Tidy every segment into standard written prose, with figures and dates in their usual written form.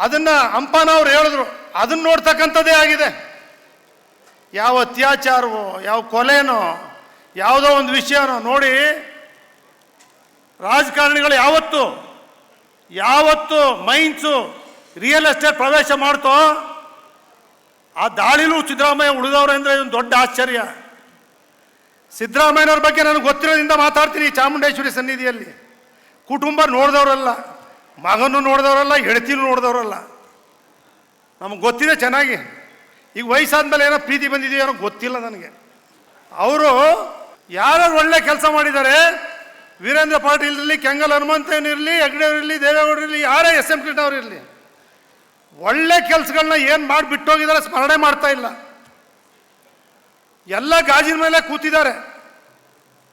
ಅದನ್ನು ಹಂಪನವ್ರು ಹೇಳಿದ್ರು, ಅದನ್ನು ನೋಡ್ತಕ್ಕಂಥದ್ದೇ ಆಗಿದೆ. ಯಾವ ಅತ್ಯಾಚಾರವೋ, ಯಾವ ಕೊಲೆನೋ, ಯಾವುದೋ ಒಂದು ವಿಷಯನೋ ನೋಡಿ. ರಾಜಕಾರಣಿಗಳು ಯಾವತ್ತು ಮೈನ್ಸು ರಿಯಲ್ ಎಸ್ಟೇಟ್ ಪ್ರವೇಶ ಮಾಡ್ತೋ ಆ ದಾಳಿಲೂ ಸಿದ್ದರಾಮಯ್ಯ ಉಳಿದವ್ರೆ ಅಂದರೆ ಇದೊಂದು ದೊಡ್ಡ ಆಶ್ಚರ್ಯ. ಸಿದ್ದರಾಮಯ್ಯನವ್ರ ಬಗ್ಗೆ ನನಗೆ ಗೊತ್ತಿರೋದ್ರಿಂದ ಮಾತಾಡ್ತೀನಿ. ಚಾಮುಂಡೇಶ್ವರಿ ಸನ್ನಿಧಿಯಲ್ಲಿ ಕುಟುಂಬ ನೋಡಿದವರಲ್ಲ, ಮಗನೂ ನೋಡಿದವರಲ್ಲ, ಹೆಂಡತಿನೂ ನೋಡಿದವರಲ್ಲ. ನಮಗೆ ಗೊತ್ತಿದೆ ಚೆನ್ನಾಗಿ. ಈಗ ವಯಸ್ಸಾದ್ಮೇಲೆ ಏನೋ ಪ್ರೀತಿ ಬಂದಿದೆಯೋ ಏನೋ ಗೊತ್ತಿಲ್ಲ ನನಗೆ. ಅವರು ಯಾರು ಒಳ್ಳೆ ಕೆಲಸ ಮಾಡಿದ್ದಾರೆ, ವೀರೇಂದ್ರ ಪಾಟೀಲ್ ಇರಲಿ, ಕೆಂಗಲ್ ಹನುಮಂತಯ್ಯನಿರಲಿ, ಹೆಗ್ಡೆಯವರಿರಲಿ, ದೇವೇಗೌಡರಿರಲಿ, ಯಾರೇ ಅಸೆಂಬ್ಲಿನವ್ರು ಇರಲಿ, ಒಳ್ಳೆ ಕೆಲಸಗಳನ್ನ ಏನು ಮಾಡಿ ಬಿಟ್ಟೋಗಿದ್ದಾರೆ ಸ್ಮರಣೆ ಮಾಡ್ತಾ ಇಲ್ಲ. ಎಲ್ಲ ಗಾಜಿನ ಮೇಲೆ ಕೂತಿದ್ದಾರೆ.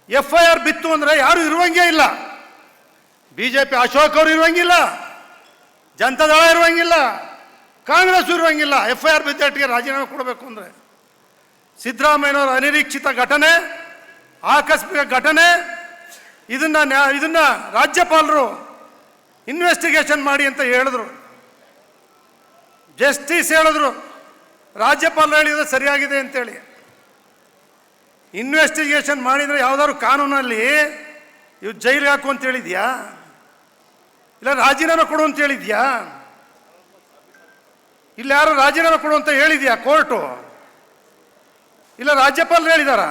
FIR ಬಿತ್ತು ಅಂದರೆ ಯಾರು ಇರುವಂಗೇ ಇಲ್ಲ. BJP ಅಶೋಕ್ ಅವರು ಇರುವಂಗಿಲ್ಲ, ಜನತಾದಳ ಇರುವಂಗಿಲ್ಲ, ಕಾಂಗ್ರೆಸ್ ಇರುವಂಗಿಲ್ಲ. FIR ಬಿದ್ದಟ್ಟಿಗೆ ರಾಜೀನಾಮೆ ಕೊಡಬೇಕು ಅಂದರೆ ಸಿದ್ದರಾಮಯ್ಯನವರ ಅನಿರೀಕ್ಷಿತ ಘಟನೆ, ಆಕಸ್ಮಿಕ ಘಟನೆ, ಇದನ್ನ ರಾಜ್ಯಪಾಲರು ಇನ್ವೆಸ್ಟಿಗೇಷನ್ ಮಾಡಿ ಅಂತ ಹೇಳಿದ್ರು. ಜಸ್ಟಿಸ್ ಹೇಳಿದ್ರು, ರಾಜ್ಯಪಾಲರು ಹೇಳಿದ್ರೆ ಸರಿಯಾಗಿದೆ ಅಂತೇಳಿ. ಇನ್ವೆಸ್ಟಿಗೇಷನ್ ಮಾಡಿದರೆ ಯಾವುದಾದ್ರು ಕಾನೂನಲ್ಲಿ ಇವು ಜೈಲಿಗೆ ಹಾಕು ಅಂತ ಹೇಳಿದ್ಯಾ, ಇಲ್ಲ ರಾಜೀನಾಮೆ ಕೊಡು ಅಂತ ಹೇಳಿದ್ಯಾ, ಇಲ್ಲ ಯಾರು ರಾಜೀನಾಮೆ ಕೊಡು ಅಂತ ಹೇಳಿದ್ಯಾ ಕೋರ್ಟು, ಇಲ್ಲ ರಾಜ್ಯಪಾಲರು ಹೇಳಿದಾರ,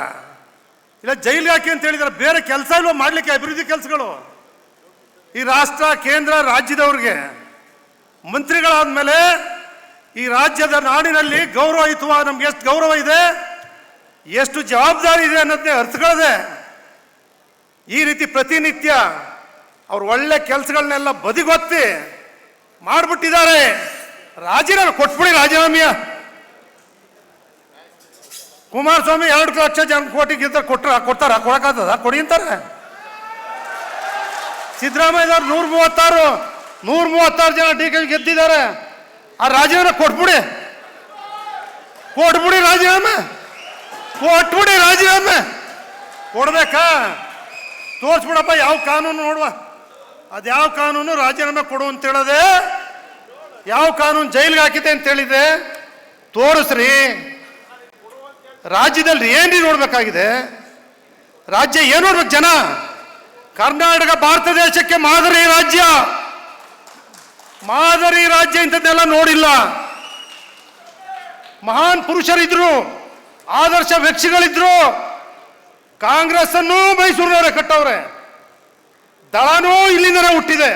ಇಲ್ಲ ಜೈಲಿಗೆ ಹಾಕಿ ಅಂತ ಹೇಳಿದಾರ. ಬೇರೆ ಕೆಲಸ ಇಲ್ವ ಮಾಡಲಿಕ್ಕೆ ಅಭಿವೃದ್ಧಿ ಕೆಲಸಗಳು? ಈ ರಾಷ್ಟ್ರ, ಕೇಂದ್ರ, ರಾಜ್ಯದವ್ರಿಗೆ ಮಂತ್ರಿಗಳಾದ್ಮೇಲೆ ಈ ರಾಜ್ಯದ ನಾಡಿನಲ್ಲಿ ಗೌರವಯುತವಾದ ನಮ್ಗೆ ಎಷ್ಟು ಗೌರವ ಇದೆ, ಎಷ್ಟು ಜವಾಬ್ದಾರಿ ಇದೆ ಅನ್ನೋದನ್ನೇ ಅರ್ಥಗಳದೆ ಈ ರೀತಿ ಪ್ರತಿನಿತ್ಯ ಅವ್ರು ಒಳ್ಳೆ ಕೆಲಸಗಳನ್ನೆಲ್ಲ ಬದಿಗೊತ್ತಿ ಮಾಡಿಬಿಟ್ಟಿದ್ದಾರೆ. ರಾಜೀನಾಮೆ ಕೊಟ್ಬಿಡಿ. ರಾಜೀನಾಮೆಯ ಕುಮಾರಸ್ವಾಮಿ 2 ಲಕ್ಷ ಕೋಟಿ ಕೊಡಕ್ಕಾಗ್ತದ? ಕೊಡಿ ಅಂತಾರೆ. ಸಿದ್ದರಾಮಯ್ಯನವ್ರು 136 ಜನ DK ಗೆದ್ದಿದ್ದಾರೆ. ಆ ರಾಜೀನಾಮೆ ಕೊಟ್ಬಿಡಿ. ರಾಜೀನಾಮೆ ಕೊಡ್ಬೇಕಾ? ತೋರಿಸ್ಬಿಡಪ್ಪ ಯಾವ ಕಾನೂನು ನೋಡುವ. ಅದ್ಯಾವ ಕಾನೂನು ರಾಜೀನಾಮೆ ಕೊಡು ಅಂತ ಹೇಳದೆ, ಯಾವ ಕಾನೂನು ಜೈಲಿಗೆ ಹಾಕಿದೆ ಅಂತ ಹೇಳಿದೆ ತೋರಿಸ್ರಿ. ರಾಜ್ಯದಲ್ಲಿ ಏನ್ರಿ ನೋಡ್ಬೇಕಾಗಿದೆ? ರಾಜ್ಯ ಏನು ನೋಡ್ಬೇಕು ಜನ? ಕರ್ನಾಟಕ ಭಾರತ ದೇಶಕ್ಕೆ ಮಾದರಿ ರಾಜ್ಯ ಇಂಥದ್ದೆಲ್ಲ ನೋಡಿಲ್ಲ. ಮಹಾನ್ ಪುರುಷರಿದ್ರು, ಆದರ್ಶ ವ್ಯಕ್ತಿಗಳಿದ್ರು. ಕಾಂಗ್ರೆಸ್ ಅನ್ನು ಮೈಸೂರಿನವರೇ ಕಟ್ಟವ್ರೆ, ದಳನೂ ಇಲ್ಲಿಂದಲೇ ಹುಟ್ಟಿದೆ.